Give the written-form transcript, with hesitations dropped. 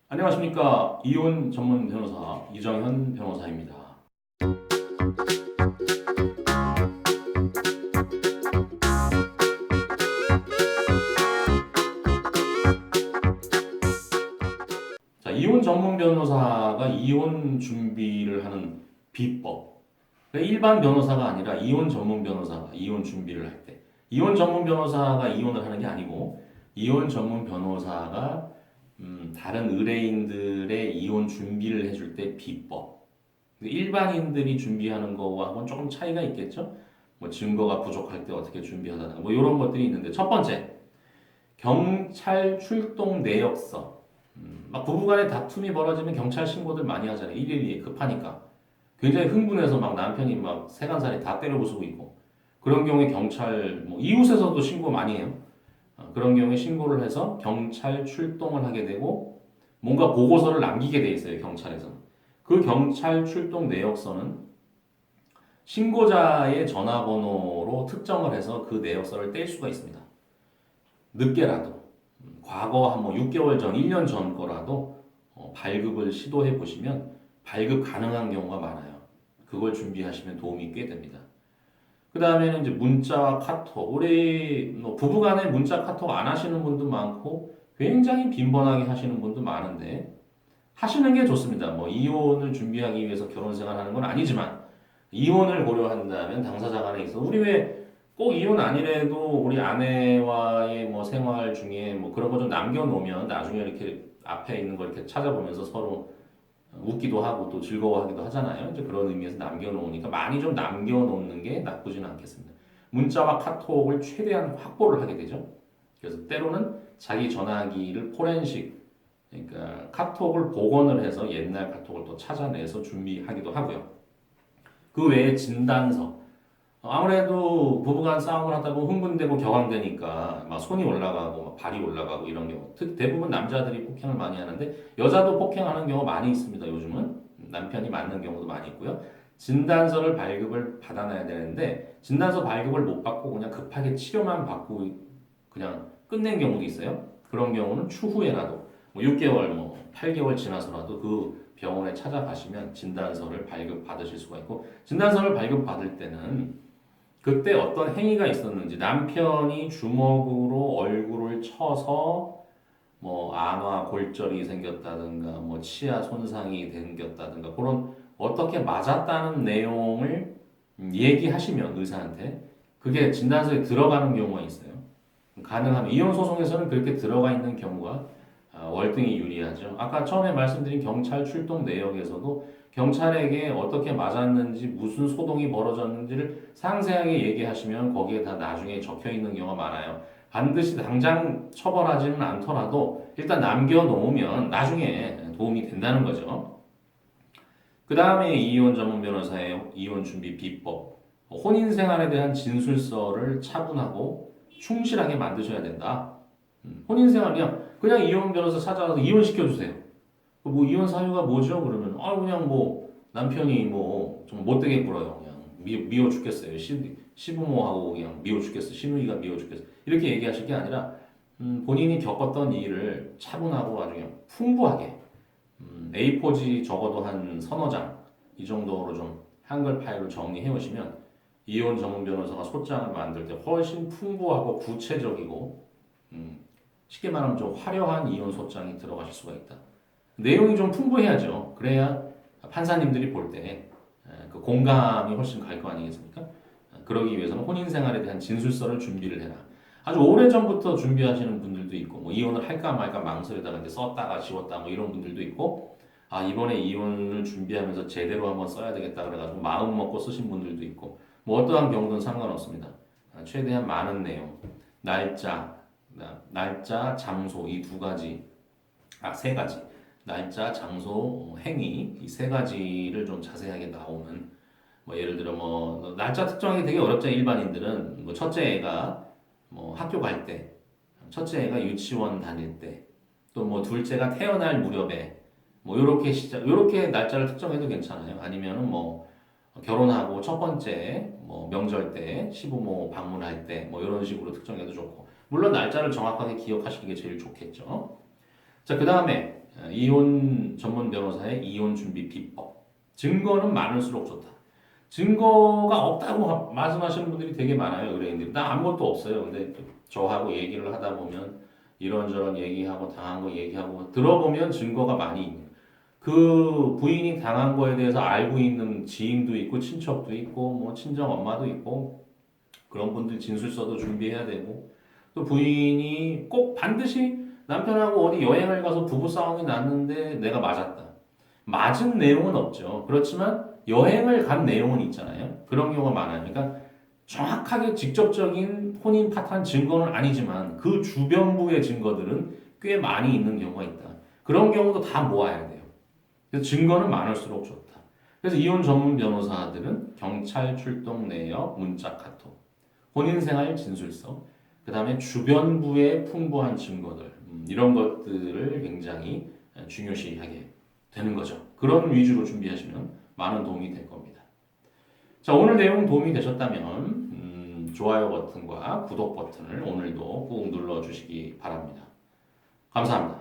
안녕하십니까. 이혼 전문 변호사 이정현 변호사입니다. 자, 이혼 전문 변호사가 이혼 준비를 하는 비법. 그러니까 일반 변호사가 아니라 이혼 전문 변호사가 이혼 준비를 할 때, 이혼 전문 변호사가 이혼을 하는 게 아니고, 이혼 전문 변호사가 다른 의뢰인들의 이혼 준비를 해줄 때 비법. 일반인들이 준비하는 거와는 조금 차이가 있겠죠? 뭐 증거가 부족할 때 어떻게 준비하다, 뭐 이런 것들이 있는데, 첫 번째, 경찰 출동 내역서. 막 부부간에 다툼이 벌어지면 경찰 신고들 많이 하잖아요. 112에 급하니까. 굉장히 흥분해서 막 남편이 막 세간살이 다 때려 부수고 있고. 그런 경우에 경찰, 뭐 이웃에서도 신고 많이 해요. 그런 경우에 신고를 해서 경찰 출동을 하게 되고 뭔가 보고서를 남기게 돼 있어요. 경찰에서는. 그 경찰 출동 내역서는 신고자의 전화번호로 특정을 해서 그 내역서를 뗄 수가 있습니다. 늦게라도 과거 한 뭐 6개월 전, 1년 전 거라도 발급을 시도해 보시면 발급 가능한 경우가 많아요. 그걸 준비하시면 도움이 꽤 됩니다. 그 다음에는 이제 문자와 카톡. 우리 뭐 부부간에 문자 카톡 안 하시는 분도 많고 굉장히 빈번하게 하시는 분도 많은데 하시는 게 좋습니다. 뭐 이혼을 준비하기 위해서 결혼 생활하는 건 아니지만 이혼을 고려한다면 당사자 간에 있어 우리 왜 꼭 이혼 아니래도 우리 아내와의 뭐 생활 중에 뭐 그런 거 좀 남겨놓으면 나중에 이렇게 앞에 있는 거 이렇게 찾아보면서 서로 웃기도 하고 또 즐거워하기도 하잖아요. 이제 그런 의미에서 남겨놓으니까 많이 좀 남겨놓는 게 나쁘지는 않겠습니다. 문자와 카톡을 최대한 확보를 하게 되죠. 그래서 때로는 자기 전화기를 포렌식, 그러니까 카톡을 복원을 해서 옛날 카톡을 또 찾아내서 준비하기도 하고요. 그 외에 진단서. 아무래도 부부간 싸움을 하다 보면 흥분되고 격앙되니까 막 손이 올라가고 막 발이 올라가고 이런 경우. 대부분 남자들이 폭행을 많이 하는데 여자도 폭행하는 경우 많이 있습니다. 요즘은 남편이 맞는 경우도 많이 있고요. 진단서를 발급을 받아놔야 되는데 진단서 발급을 못 받고 그냥 급하게 치료만 받고 그냥 끝낸 경우도 있어요. 그런 경우는 추후에라도 뭐 6개월, 뭐 8개월 지나서라도 그 병원에 찾아가시면 진단서를 발급 받으실 수가 있고 진단서를 발급 받을 때는 그때 어떤 행위가 있었는지 남편이 주먹으로 얼굴을 쳐서 뭐 안화 골절이 생겼다든가 뭐 치아 손상이 생겼다든가 그런 어떻게 맞았다는 내용을 얘기하시면 의사한테 그게 진단서에 들어가는 경우가 있어요. 가능하면 이혼 소송에서는 그렇게 들어가 있는 경우가 월등히 유리하죠. 아까 처음에 말씀드린 경찰 출동 내역에서도 경찰에게 어떻게 맞았는지 무슨 소동이 벌어졌는지를 상세하게 얘기하시면 거기에 다 나중에 적혀 있는 경우가 많아요. 반드시 당장 처벌하지는 않더라도 일단 남겨놓으면 나중에 도움이 된다는 거죠. 그 다음에 이혼 전문 변호사의 이혼 준비 비법. 혼인 생활에 대한 진술서를 차분하고 충실하게 만드셔야 된다. 혼인 생활 그냥 이혼 변호사 찾아가서 이혼 시켜주세요. 뭐 이혼 사유가 뭐죠? 그러면 그냥 뭐 남편이 뭐 좀 못되게 굴어요. 그냥 미워 죽겠어요. 시부모하고 그냥 미워 죽겠어. 시누이가 미워 죽겠어. 이렇게 얘기하실 게 아니라 본인이 겪었던 일을 차분하고 아주 그냥 풍부하게 A4지 적어도 한 서너 장 이 정도로 좀 한글 파일로 정리해 오시면 이혼 전문 변호사가 소장을 만들 때 훨씬 풍부하고 구체적이고 쉽게 말하면 좀 화려한 이혼 소장이 들어가실 수가 있다. 내용이 좀 풍부해야죠. 그래야 판사님들이 볼 때 그 공감이 훨씬 갈 거 아니겠습니까? 그러기 위해서는 혼인 생활에 대한 진술서를 준비를 해라. 아주 오래 전부터 준비하시는 분들도 있고, 뭐 이혼을 할까 말까 망설이다가 이제 썼다가 지웠다 뭐 이런 분들도 있고, 이번에 이혼을 준비하면서 제대로 한번 써야 되겠다 그래가지고 마음 먹고 쓰신 분들도 있고, 뭐 어떠한 경우든 상관없습니다. 최대한 많은 내용, 날짜, 장소 이 두 가지, 세 가지. 날짜, 장소, 행위 이 세 가지를 좀 자세하게 나오는 뭐 예를 들어 뭐 날짜 특정하기 되게 어렵죠. 일반인들은 뭐 첫째 애가 뭐 학교 갈 때, 첫째 애가 유치원 다닐 때, 또 뭐 둘째가 태어날 무렵에 뭐 요렇게 날짜를 특정해도 괜찮아요. 아니면은 뭐 결혼하고 첫 번째 뭐 명절 때, 시부모 방문할 때 뭐 이런 식으로 특정해도 좋고 물론 날짜를 정확하게 기억하시는 게 제일 좋겠죠. 자, 그 다음에 이혼 전문 변호사의 이혼 준비 비법. 증거는 많을수록 좋다. 증거가 없다고 말씀하시는 분들이 되게 많아요. 의뢰인들이. 나 아무것도 없어요. 근데 저하고 얘기를 하다 보면 이런저런 얘기하고 당한 거 얘기하고 들어보면 증거가 많이 있는. 그 부인이 당한 거에 대해서 알고 있는 지인도 있고 친척도 있고 뭐 친정 엄마도 있고 그런 분들 진술서도 준비해야 되고 또 부인이 꼭 반드시 남편하고 어디 여행을 가서 부부 싸움이 났는데 내가 맞았다. 맞은 내용은 없죠. 그렇지만 여행을 간 내용은 있잖아요. 그런 경우가 많아요. 그러니까 정확하게 직접적인 혼인 파탄 증거는 아니지만 그 주변부의 증거들은 꽤 많이 있는 경우가 있다. 그런 경우도 다 모아야 돼요. 그래서 증거는 많을수록 좋다. 그래서 이혼 전문 변호사들은 경찰 출동 내역, 문자 카톡, 혼인생활 진술서, 그 다음에 주변부의 풍부한 증거들 이런 것들을 굉장히 중요시하게 되는 거죠. 그런 위주로 준비하시면 많은 도움이 될 겁니다. 자, 오늘 내용 도움이 되셨다면 좋아요 버튼과 구독 버튼을 오늘도 꾹 눌러주시기 바랍니다. 감사합니다.